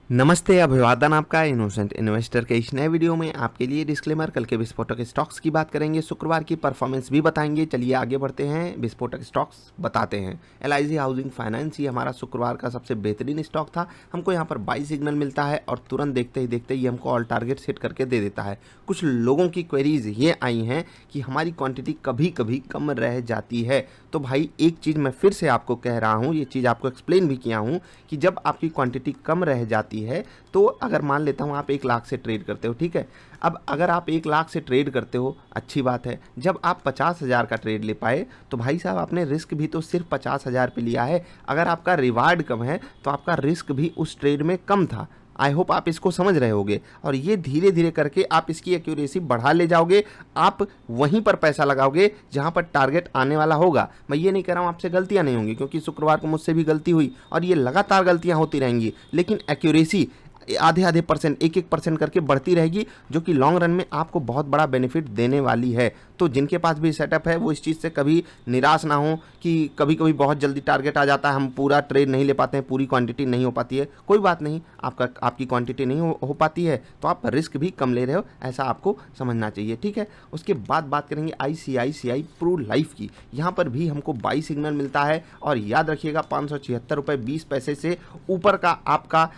नमस्ते, अभिवादन आपका इनोसेंट इन्वेस्टर के इस नए वीडियो में आपके लिए डिस्क्लेमर। कल के विस्फोटक स्टॉक्स की बात करेंगे, शुक्रवार की परफॉर्मेंस भी बताएंगे। चलिए आगे बढ़ते हैं, विस्फोटक स्टॉक्स बताते हैं। एलआईसी हाउसिंग फाइनेंस ही हमारा शुक्रवार का सबसे बेहतरीन स्टॉक था। हमको यहाँ पर बाई सिग्नल मिलता है और तुरंत देखते ही हमको ऑल टारगेट सेट करके दे देता है। कुछ लोगों की क्वेरीज ये आई हैं कि हमारी क्वान्टिटी कभी कभी कम रह जाती है। तो भाई एक चीज़ मैं फिर से आपको कह रहा हूँ, ये चीज़ आपको एक्सप्लेन भी किया हूँ कि जब आपकी क्वांटिटी कम रह जाती है तो अगर मान लेता हूँ आप 1 लाख से ट्रेड करते हो, ठीक है। अब अगर आप 1 लाख से ट्रेड करते हो, अच्छी बात है। जब आप 50,000 का ट्रेड ले पाए तो भाई साहब आपने रिस्क भी तो सिर्फ 50,000 पे लिया है। अगर आपका रिवार्ड कम है तो आपका रिस्क भी उस ट्रेड में कम था। आई होप आप इसको समझ रहे होगे और ये धीरे धीरे करके आप इसकी एक्यूरेसी बढ़ा ले जाओगे। आप वहीं पर पैसा लगाओगे जहां पर टारगेट आने वाला होगा। मैं ये नहीं कह रहा हूं आपसे गलतियां नहीं होंगी, क्योंकि शुक्रवार को मुझसे भी गलती हुई और ये लगातार गलतियां होती रहेंगी, लेकिन एक्यूरेसी आधे आधे परसेंट, 1-1% करके बढ़ती रहेगी, जो कि लॉन्ग रन में आपको बहुत बड़ा बेनिफिट देने वाली है। तो जिनके पास भी सेटअप है वो इस चीज़ से कभी निराश ना हो कि कभी कभी बहुत जल्दी टारगेट आ जाता है, हम पूरा ट्रेड नहीं ले पाते हैं, पूरी क्वांटिटी नहीं हो पाती है। कोई बात नहीं, आपकी क्वांटिटी नहीं हो पाती है तो आप रिस्क भी कम ले रहे हो, ऐसा आपको समझना चाहिए, ठीक है। उसके बाद बात करेंगे ICICI प्रू लाइफ की। यहाँ पर भी हमको बाई सिग्नल मिलता है और याद रखिएगा 576 रुपये 20 पैसे से ऊपर का आपका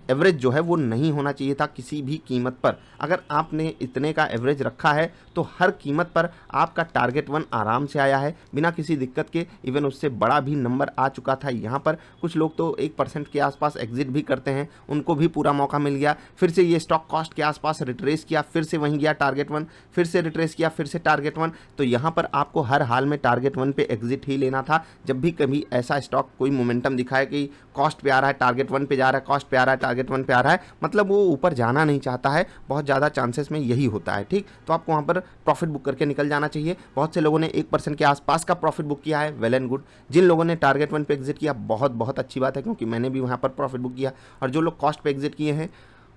एवरेज जो है वो नहीं होना चाहिए था किसी भी कीमत पर। अगर आपने इतने का एवरेज रखा है तो हर कीमत पर आपका टारगेट 1 आराम से आया है बिना किसी दिक्कत के। इवन उससे बड़ा भी नंबर आ चुका था। यहाँ पर कुछ लोग तो 1% के आसपास एग्जिट भी करते हैं, उनको भी पूरा मौका मिल गया। फिर से ये स्टॉक कॉस्ट के आसपास रिट्रेस किया, फिर से वहीं गया टारगेट 1, फिर से रिट्रेस किया, फिर से टारगेट 1। तो यहाँ पर आपको हर हाल में टारगेट 1 पे एग्जिट ही लेना था। जब भी कभी ऐसा स्टॉक कोई मोमेंटम दिखाए कि कॉस्ट पे आ रहा है, टारगेट 1 पे जा रहा है, कॉस्ट पे आ रहा है, टारगेट 1 पे आ रहा है, मतलब वो ऊपर जाना नहीं चाहता है। बहुत ज़्यादा चांसेस में यही होता है, ठीक। तो आपको वहाँ पर प्रॉफिट बुक करके निकल जाना चाहिए। बहुत से लोगों ने 1% के आसपास का प्रॉफिट बुक किया है, वेल एंड गुड। जिन लोगों ने टारगेट 1 पे एग्जिट किया, बहुत बहुत अच्छी बात है, क्योंकि मैंने भी वहाँ पर प्रॉफिट बुक किया। और जो लोग कॉस्ट पे एग्जिट किए हैं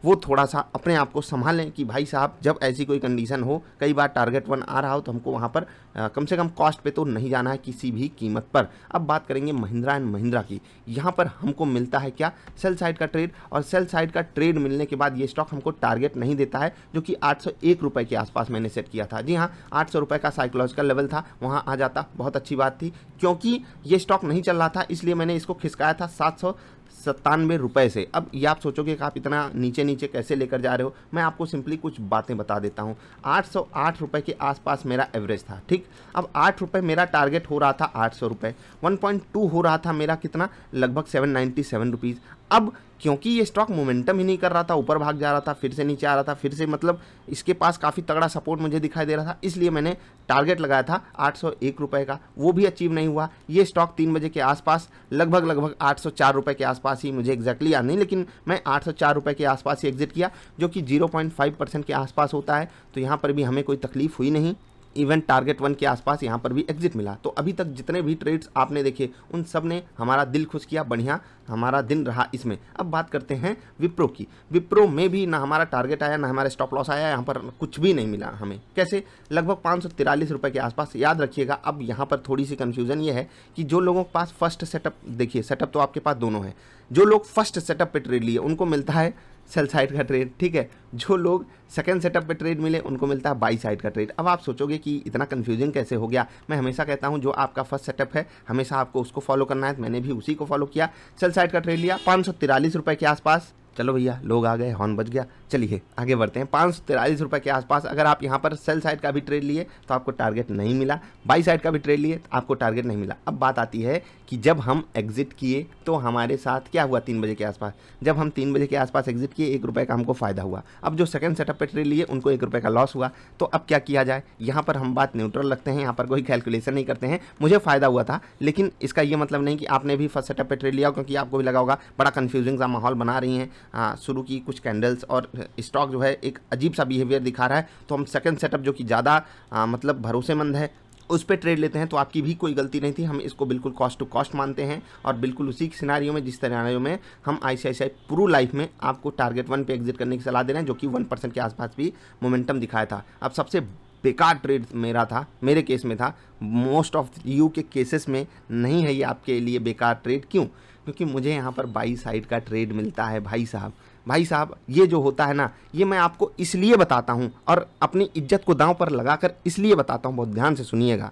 वो थोड़ा सा अपने आप को संभालें कि भाई साहब जब ऐसी कोई कंडीशन हो, कई बार टारगेट 1 आ रहा हो, तो हमको वहाँ पर कम से कम कॉस्ट पे तो नहीं जाना है किसी भी कीमत पर। अब बात करेंगे महिंद्रा एंड महिंद्रा की। यहाँ पर हमको मिलता है क्या, सेल साइड का ट्रेड। और सेल साइड का ट्रेड मिलने के बाद ये स्टॉक हमको टारगेट नहीं देता है, जो कि 801 रुपये के आसपास मैंने सेट किया था। जी हाँ, 800 रुपये का साइकोलॉजिकल लेवल था, वहाँ आ जाता बहुत अच्छी बात थी। क्योंकि ये स्टॉक नहीं चल रहा था इसलिए मैंने इसको खिसकाया था 797 रुपये से। अब ये आप सोचोगे कि आप इतना नीचे नीचे कैसे लेकर जा रहे हो। मैं आपको सिंपली कुछ बातें बता देता हूँ। 808 रुपये के आसपास मेरा एवरेज था, ठीक। अब 8 रुपये मेरा टारगेट हो रहा था 800 रुपये, 1.2 हो रहा था मेरा कितना, लगभग 797 रुपीज़। अब क्योंकि ये स्टॉक मोमेंटम ही नहीं कर रहा था, ऊपर भाग जा रहा था, फिर से नीचे आ रहा था, फिर से, मतलब इसके पास काफ़ी तगड़ा सपोर्ट मुझे दिखाई दे रहा था, इसलिए मैंने टारगेट लगाया था 801 रुपये का। वो भी अचीव नहीं हुआ। ये स्टॉक 3 बजे के आसपास लगभग 804 रुपये के आसपास ही, मुझे एग्जैक्टली याद नहीं, लेकिन मैं 804 रुपये के आसपास ही एग्जिट किया, जो कि 0.5% के आसपास होता है। तो यहाँ पर भी हमें कोई तकलीफ हुई नहीं। इवन टारगेट 1 के आसपास यहाँ पर भी एग्जिट मिला। तो अभी तक जितने भी ट्रेड्स आपने देखे उन सब ने हमारा दिल खुश किया, बढ़िया हमारा दिन रहा इसमें। अब बात करते हैं विप्रो की। विप्रो में भी ना हमारा टारगेट आया, ना हमारा स्टॉप लॉस आया, यहाँ पर कुछ भी नहीं मिला हमें। कैसे, लगभग 543 रुपये के आसपास। याद रखिएगा, अब यहाँ पर थोड़ी सी कन्फ्यूज़न ये है कि जो लोगों के पास फर्स्ट सेटअप, देखिए सेटअप तो आपके पास दोनों है, जो लोग फर्स्ट सेटअप पे ट्रेड लिए उनको मिलता है सेल साइड का ट्रेड, ठीक है। जो लोग सेकंड सेटअप पे ट्रेड मिले उनको मिलता है बाई साइड का ट्रेड। अब आप सोचोगे कि इतना कंफ्यूजिंग कैसे हो गया। मैं हमेशा कहता हूं जो आपका फर्स्ट सेटअप है हमेशा आपको उसको फॉलो करना है। मैंने भी उसी को फॉलो किया, सेल साइड का ट्रेड लिया 543 रुपये के आसपास। चलो भैया, लोग आ गए, हॉर्न बज गया। चलिए आगे बढ़ते हैं। 543 रुपये के आसपास अगर आप यहाँ पर सेल साइड का भी ट्रेड लिए तो आपको टारगेट नहीं मिला, बाई साइड का भी ट्रेड लिए तो आपको टारगेट नहीं मिला। अब बात आती है कि जब हम एग्जिट किए तो हमारे साथ क्या हुआ 3 बजे के आसपास। जब हम 3 बजे के आसपास एग्जिट किए 1 रुपये का हमको फ़ायदा हुआ। अब जो सेकंड सेटअप पे ट्रेड लिए उनको 1 रुपये का लॉस हुआ। तो अब क्या किया जाए, यहाँ पर हम बात न्यूट्रल रखते हैं, यहाँ पर कोई कैलकुलेशन नहीं करते हैं। मुझे फ़ायदा हुआ था, लेकिन इसका ये मतलब नहीं कि आपने भी फर्स्ट सेटअप पे ट्रेड लिया, क्योंकि आपको भी लगा होगा बड़ा कन्फ्यूजिंग सा माहौल बना रही हैं शुरू की कुछ कैंडल्स और स्टॉक जो है एक अजीब सा बिहेवियर दिखा रहा है। तो हम सेकंड सेटअप जो कि ज़्यादा मतलब भरोसेमंद है उस पर ट्रेड लेते हैं। तो आपकी भी कोई गलती नहीं थी, हम इसको बिल्कुल कॉस्ट टू कॉस्ट मानते हैं। और बिल्कुल उसी सिनारियो में, जिस सिनारियो में हम ICICI प्रू लाइफ में आपको टारगेट 1 पे एग्जिट करने की सलाह दे रहे हैं, जो कि 1% के आसपास भी मोमेंटम दिखाया था। अब सबसे बेकार ट्रेड मेरा था, मेरे केस में था, मोस्ट ऑफ यू के केसेस में नहीं है ये आपके लिए बेकार ट्रेड। क्यों? क्योंकि मुझे यहाँ पर बाई साइड का ट्रेड मिलता है। भाई साहब ये जो होता है ना, ये मैं आपको इसलिए बताता हूँ और अपनी इज्जत को दांव पर लगाकर इसलिए बताता हूँ, बहुत ध्यान से सुनिएगा।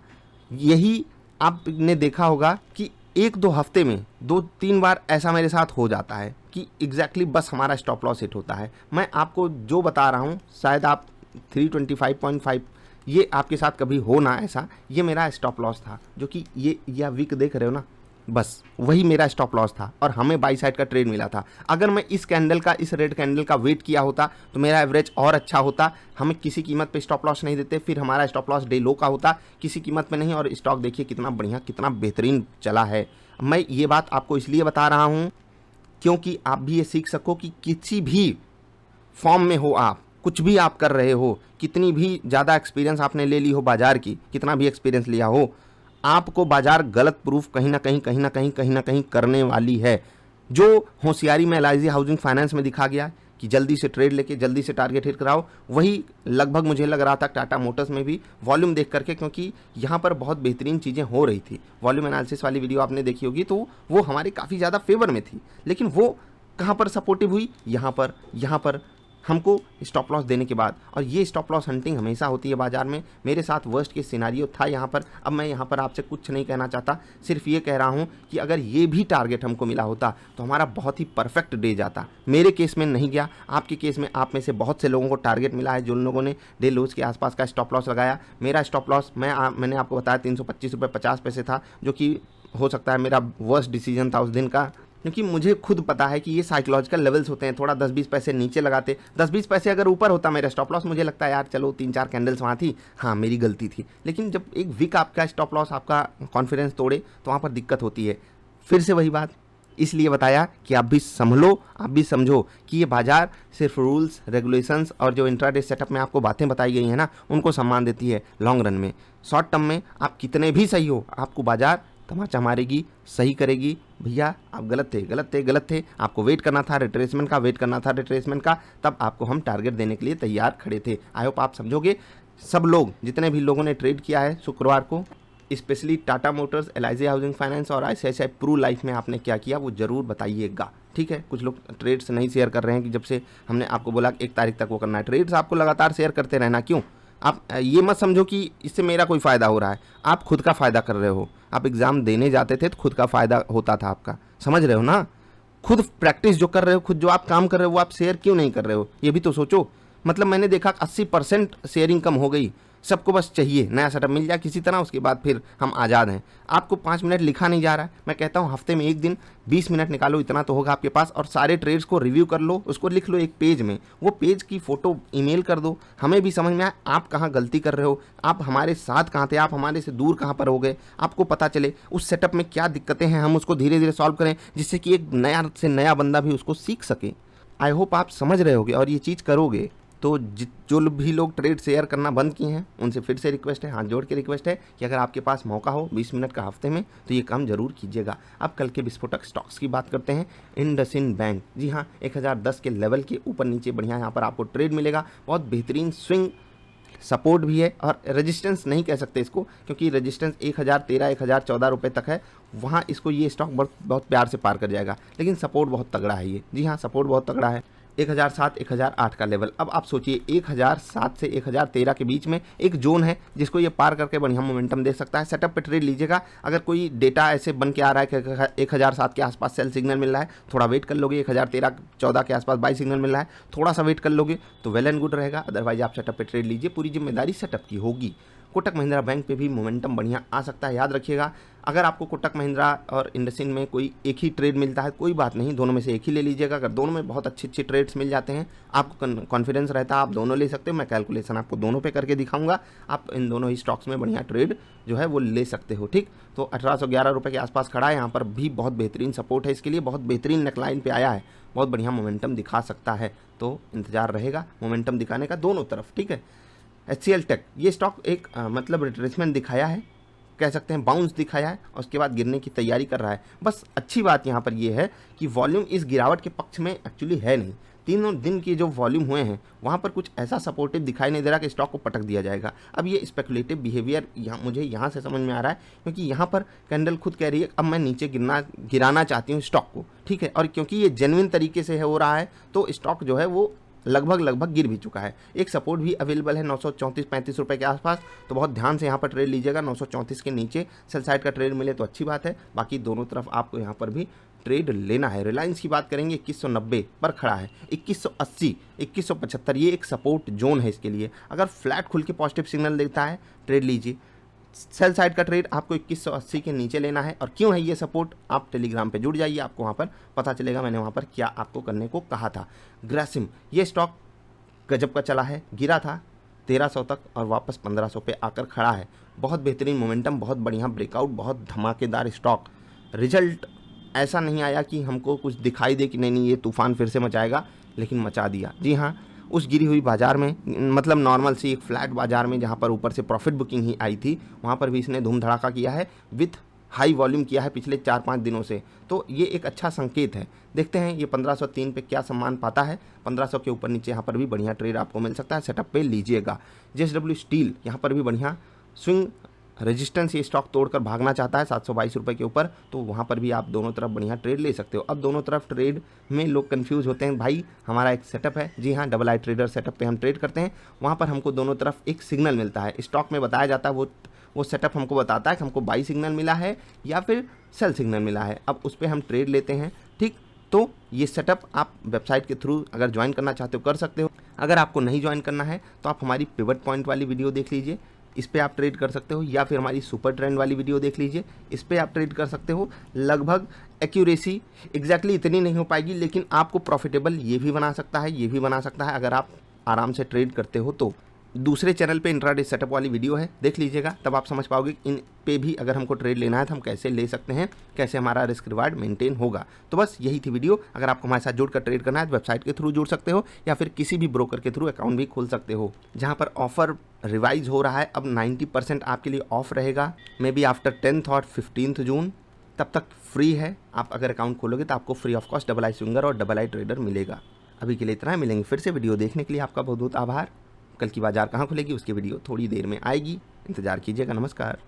यही आपने देखा होगा कि 1-2 हफ्ते में 2-3 बार ऐसा मेरे साथ हो जाता है कि एग्जैक्टली बस हमारा स्टॉप लॉस हिट होता है। मैं आपको जो बता रहा हूँ, शायद आप 325.5 ये आपके साथ कभी हो ना ऐसा, ये मेरा स्टॉप लॉस था, जो कि ये वीक देख रहे हो ना, बस वही मेरा स्टॉप लॉस था और हमें बाई साइड का ट्रेड मिला था। अगर मैं इस कैंडल का, इस रेड कैंडल का वेट किया होता तो मेरा एवरेज और अच्छा होता। हमें किसी कीमत पे स्टॉप लॉस नहीं देते, फिर हमारा स्टॉप लॉस डे लो का होता, किसी कीमत पे नहीं। और स्टॉक देखिए कितना बढ़िया, कितना बेहतरीन चला है। मैं ये बात आपको इसलिए बता रहा हूँ क्योंकि आप भी ये सीख सको कि किसी भी फॉर्म में हो आप, कुछ भी आप कर रहे हो, कितनी भी ज़्यादा एक्सपीरियंस आपने ले ली हो बाजार की, कितना भी एक्सपीरियंस लिया हो, आपको बाजार गलत प्रूफ कहीं ना कहीं करने वाली है। जो होशियारी में एलआईसी हाउसिंग फाइनेंस में दिखा गया कि जल्दी से ट्रेड लेके जल्दी से टारगेट हिट कराओ, वही लगभग मुझे लग रहा था टाटा मोटर्स में भी वॉल्यूम देख करके, क्योंकि यहाँ पर बहुत बेहतरीन चीज़ें हो रही थी। वॉल्यूम एनालिसिस वाली वीडियो आपने देखी होगी, तो वो हमारे काफ़ी ज़्यादा फेवर में थी, लेकिन वो कहाँ पर सपोर्टिव हुई, यहाँ पर हमको स्टॉप लॉस देने के बाद। और ये स्टॉप लॉस हंटिंग हमेशा होती है बाजार में। मेरे साथ वर्स्ट केस सिनेरियो था यहाँ पर। अब मैं यहाँ पर आपसे कुछ नहीं कहना चाहता, सिर्फ ये कह रहा हूँ कि अगर ये भी टारगेट हमको मिला होता तो हमारा बहुत ही परफेक्ट डे जाता। मेरे केस में नहीं गया, आपके केस में आप में से बहुत से लोगों को टारगेट मिला है, जिन लोगों ने डे लोज के आसपास का स्टॉप लॉस लगाया। मेरा स्टॉप लॉस मैंने आपको बताया 325 रुपये 50 पैसे था, जो कि हो सकता है मेरा वर्स्ट डिसीजन था उस दिन का, क्योंकि मुझे खुद पता है कि ये साइकोलॉजिकल लेवल्स होते हैं। थोड़ा 10-20 पैसे नीचे लगाते, 10-20 पैसे अगर ऊपर होता मेरा स्टॉप लॉस, मुझे लगता है यार चलो 3-4 कैंडल्स वहाँ थी, हाँ मेरी गलती थी। लेकिन जब एक वीक आपका स्टॉप लॉस आपका कॉन्फिडेंस तोड़े तो वहाँ पर दिक्कत होती है। फिर से वही बात, इसलिए बताया कि आप भी संभलो, आप भी समझो कि ये बाजार सिर्फ रूल्स रेगुलेशंस और जो इंट्राडे सेटअप में आपको बातें बताई गई हैं ना, उनको सम्मान देती है। लॉन्ग रन में, शॉर्ट टर्म में आप कितने भी सही हो, आपको बाजार तमाचा मारेगी, सही करेगी। भैया आप गलत थे, आपको वेट करना था रिट्रेसमेंट का, तब आपको हम टारगेट देने के लिए तैयार खड़े थे। आई होप आप समझोगे। सब लोग, जितने भी लोगों ने ट्रेड किया है शुक्रवार को, specially Tata Motors, LIC housing finance और आईसीआईसीआई प्रू लाइफ में आपने क्या किया वो ज़रूर बताइएगा, ठीक है। कुछ लोग ट्रेड्स नहीं शेयर कर रहे हैं कि जब से हमने आपको बोला कि 1 तारीख तक वो करना है। ट्रेड्स आपको लगातार शेयर करते रहना, क्यों? आप ये मत समझो कि इससे मेरा कोई फ़ायदा हो रहा है, आप खुद का फ़ायदा कर रहे हो। आप एग्ज़ाम देने जाते थे तो खुद का फ़ायदा होता था आपका, समझ रहे हो ना। खुद प्रैक्टिस जो कर रहे हो, खुद जो आप काम कर रहे हो, वो आप शेयर क्यों नहीं कर रहे हो, ये भी तो सोचो। मतलब मैंने देखा 80% शेयरिंग कम हो गई। सबको बस चाहिए नया सेटअप मिल जाए किसी तरह, उसके बाद फिर हम आज़ाद हैं। आपको 5 मिनट लिखा नहीं जा रहा है। मैं कहता हूँ हफ्ते में एक दिन 20 मिनट निकालो, इतना तो होगा आपके पास, और सारे ट्रेड्स को रिव्यू कर लो, उसको लिख लो एक पेज में, वो पेज की फ़ोटो ईमेल कर दो, हमें भी समझ में आए आप कहाँ गलती कर रहे हो, आप हमारे साथ कहाँ थे, आप हमारे से दूर कहाँ पर हो गए, आपको पता चले उस सेटअप में क्या दिक्कतें हैं, हम उसको धीरे धीरे सॉल्व करें, जिससे कि एक नया से नया बंदा भी उसको सीख सके। आई होप आप समझ रहे होगे और ये चीज़ करोगे। तो जो भी लोग ट्रेड शेयर करना बंद किए हैं उनसे फिर से रिक्वेस्ट है, हाथ जोड़ के रिक्वेस्ट है कि अगर आपके पास मौका हो 20 मिनट का हफ्ते में, तो ये काम जरूर कीजिएगा। अब कल के विस्फोटक स्टॉक्स की बात करते हैं। इंडसइंड बैंक, जी हाँ, 1010 के लेवल के ऊपर नीचे बढ़िया यहाँ पर आपको ट्रेड मिलेगा। बहुत बेहतरीन स्विंग सपोर्ट भी है और रेजिस्टेंस नहीं कह सकते इसको, क्योंकि रेजिस्टेंस 1013-1014 रुपये तक है, वहाँ इसको ये स्टॉक बहुत प्यार से पार कर जाएगा। लेकिन सपोर्ट बहुत तगड़ा है ये, जी हाँ, सपोर्ट बहुत तगड़ा है। 1007-1008 का लेवल। अब आप सोचिए 1007 से 1013 के बीच में एक जोन है जिसको ये पार करके बढ़िया मोमेंटम दे सकता है। सेटअप पे ट्रेड लीजिएगा। अगर कोई डेटा ऐसे बन के आ रहा है कि 1007 के आसपास सेल सिग्नल मिल रहा है, थोड़ा वेट कर लोगे, 1013-14 के आसपास बाई सिग्नल मिल रहा है, थोड़ा सा वेट कर लोगे तो वेल एंड गुड रहेगा। अदरवाइज आप सेटअप पे ट्रेड लीजिए, पूरी जिम्मेदारी सेटअप की होगी। कोटक महिंद्रा बैंक पे भी मोमेंटम बढ़िया आ सकता है। याद रखिएगा, अगर आपको कोटक महिंद्रा और इंडसइंड में कोई एक ही ट्रेड मिलता है, कोई बात नहीं, दोनों में से एक ही ले लीजिएगा। अगर दोनों में बहुत अच्छे ट्रेड्स मिल जाते हैं, आपको कॉन्फिडेंस रहता है, आप दोनों ले सकते हो। मैं कैलकुलेशन आपको दोनों पे करके दिखाऊंगा, आप इन दोनों ही स्टॉक्स में बढ़िया ट्रेड जो है वो ले सकते हो, ठीक। तो 1811 रुपये के आसपास खड़ा है, यहाँ पर भी बहुत बेहतरीन सपोर्ट है इसके लिए, बहुत बेहतरीन नेकलाइन पे आया है, बहुत बढ़िया मोमेंटम दिखा सकता है। तो इंतजार रहेगा मोमेंटम दिखाने का दोनों तरफ, ठीक है। HCL टेक, ये स्टॉक एक मतलब रिट्रेसमेंट दिखाया है, कह सकते हैं बाउंस दिखाया है और उसके बाद गिरने की तैयारी कर रहा है। बस अच्छी बात यहाँ पर ये है कि वॉल्यूम इस गिरावट के पक्ष में एक्चुअली है नहीं। तीनों दिन के जो वॉल्यूम हुए हैं वहाँ पर कुछ ऐसा सपोर्टिव दिखाई नहीं दे रहा कि स्टॉक को पटक दिया जाएगा। अब ये स्पेकुलेटिव बिहेवियर मुझे यहाँ से समझ में आ रहा है, क्योंकि यहाँ पर कैंडल खुद कह रही है अब मैं नीचे गिराना चाहती हूँ स्टॉक को, ठीक है। और क्योंकि ये जेन्युइन तरीके से हो रहा है तो स्टॉक जो है वो लगभग गिर भी चुका है। एक सपोर्ट भी अवेलेबल है 934-35 रुपये के आसपास, तो बहुत ध्यान से यहाँ पर ट्रेड लीजिएगा। 934 के नीचे सेल साइड का ट्रेड मिले तो अच्छी बात है, बाकी दोनों तरफ आपको यहाँ पर भी ट्रेड लेना है। रिलायंस की बात करेंगे 2190 पर खड़ा है, 2180, 2175 ये एक सपोर्ट जोन है इसके लिए। अगर फ्लैट खुल के पॉजिटिव सिग्नल देता है ट्रेड लीजिए। सेल साइड का ट्रेड आपको 2180 के नीचे लेना है। और क्यों है ये सपोर्ट, आप टेलीग्राम पे जुड़ जाइए, आपको वहाँ पर पता चलेगा मैंने वहाँ पर क्या आपको करने को कहा था। ग्रासिम ये स्टॉक गजब का चला है, गिरा था 1300 तक और वापस 1500 पे आकर खड़ा है। बहुत बेहतरीन मोमेंटम, बहुत बढ़िया ब्रेकआउट, बहुत धमाकेदार स्टॉक। रिजल्ट ऐसा नहीं आया कि हमको कुछ दिखाई दे कि नहीं ये तूफान फिर से मचाएगा, लेकिन मचा दिया। जी हाँ, उस गिरी हुई बाज़ार में, मतलब नॉर्मल सी एक फ्लैट बाज़ार में जहाँ पर ऊपर से प्रॉफिट बुकिंग ही आई थी, वहाँ पर भी इसने धूम धड़ाका किया है, विथ हाई वॉल्यूम किया है पिछले 4-5 दिनों से। तो ये एक अच्छा संकेत है। देखते हैं ये 1503 पे क्या सम्मान पाता है। 1500 के ऊपर नीचे यहाँ पर भी बढ़िया ट्रेड आपको मिल सकता है, सेटअप पे लीजिएगा। JSW स्टील यहाँ पर भी बढ़िया स्विंग रेजिस्टेंस, ये स्टॉक तोड़कर भागना चाहता है 722 रुपये के ऊपर, तो वहाँ पर भी आप दोनों तरफ बढ़िया ट्रेड ले सकते हो। अब दोनों तरफ ट्रेड में लोग कंफ्यूज होते हैं, भाई हमारा एक सेटअप है, जी हाँ डबल आई ट्रेडर सेटअप पे हम ट्रेड करते हैं, वहाँ पर हमको दोनों तरफ एक सिग्नल मिलता है। स्टॉक में बताया जाता है, वो सेटअप हमको बताता है कि हमको बाई सिग्नल मिला है या फिर सेल सिग्नल मिला है। अब उस पर हम ट्रेड लेते हैं, ठीक। तो ये सेटअप आप वेबसाइट के थ्रू अगर ज्वाइन करना चाहते हो कर सकते हो। अगर आपको नहीं ज्वाइन करना है तो आप हमारी पिवट पॉइंट वाली वीडियो देख लीजिए, इस पे आप ट्रेड कर सकते हो, या फिर हमारी सुपर ट्रेंड वाली वीडियो देख लीजिए, इस पे आप ट्रेड कर सकते हो। लगभग एक्यूरेसी एग्जैक्टली इतनी नहीं हो पाएगी, लेकिन आपको प्रॉफिटेबल ये भी बना सकता है, ये भी बना सकता है अगर आप आराम से ट्रेड करते हो तो। दूसरे चैनल पे इंट्राडे सेटअप वाली वीडियो है, देख लीजिएगा, तब आप समझ पाओगे इन पे भी अगर हमको ट्रेड लेना है तो हम कैसे ले सकते हैं, कैसे हमारा रिस्क रिवार्ड मेंटेन होगा। तो बस यही थी वीडियो। अगर आपको हमारे साथ जुड़कर ट्रेड करना है तो वेबसाइट के थ्रू जुड़ सकते हो, या फिर किसी भी ब्रोकर के थ्रू अकाउंट भी खोल सकते हो। जहाँ पर ऑफर रिवाइज हो रहा है, अब 90% आपके लिए ऑफ रहेगा, मे बी आफ्टर 10th और 15th जून, तब तक फ्री है। आप अगर अकाउंट खोलोगे तो आपको free of cost double I swinger और डबल आई ट्रेडर मिलेगा। अभी के लिए इतना है, मिलेंगे फिर से। वीडियो देखने के लिए आपका बहुत बहुत आभार। कल की बाजार कहाँ खुलेगी उसकी वीडियो थोड़ी देर में आएगी, इंतजार कीजिएगा। नमस्कार।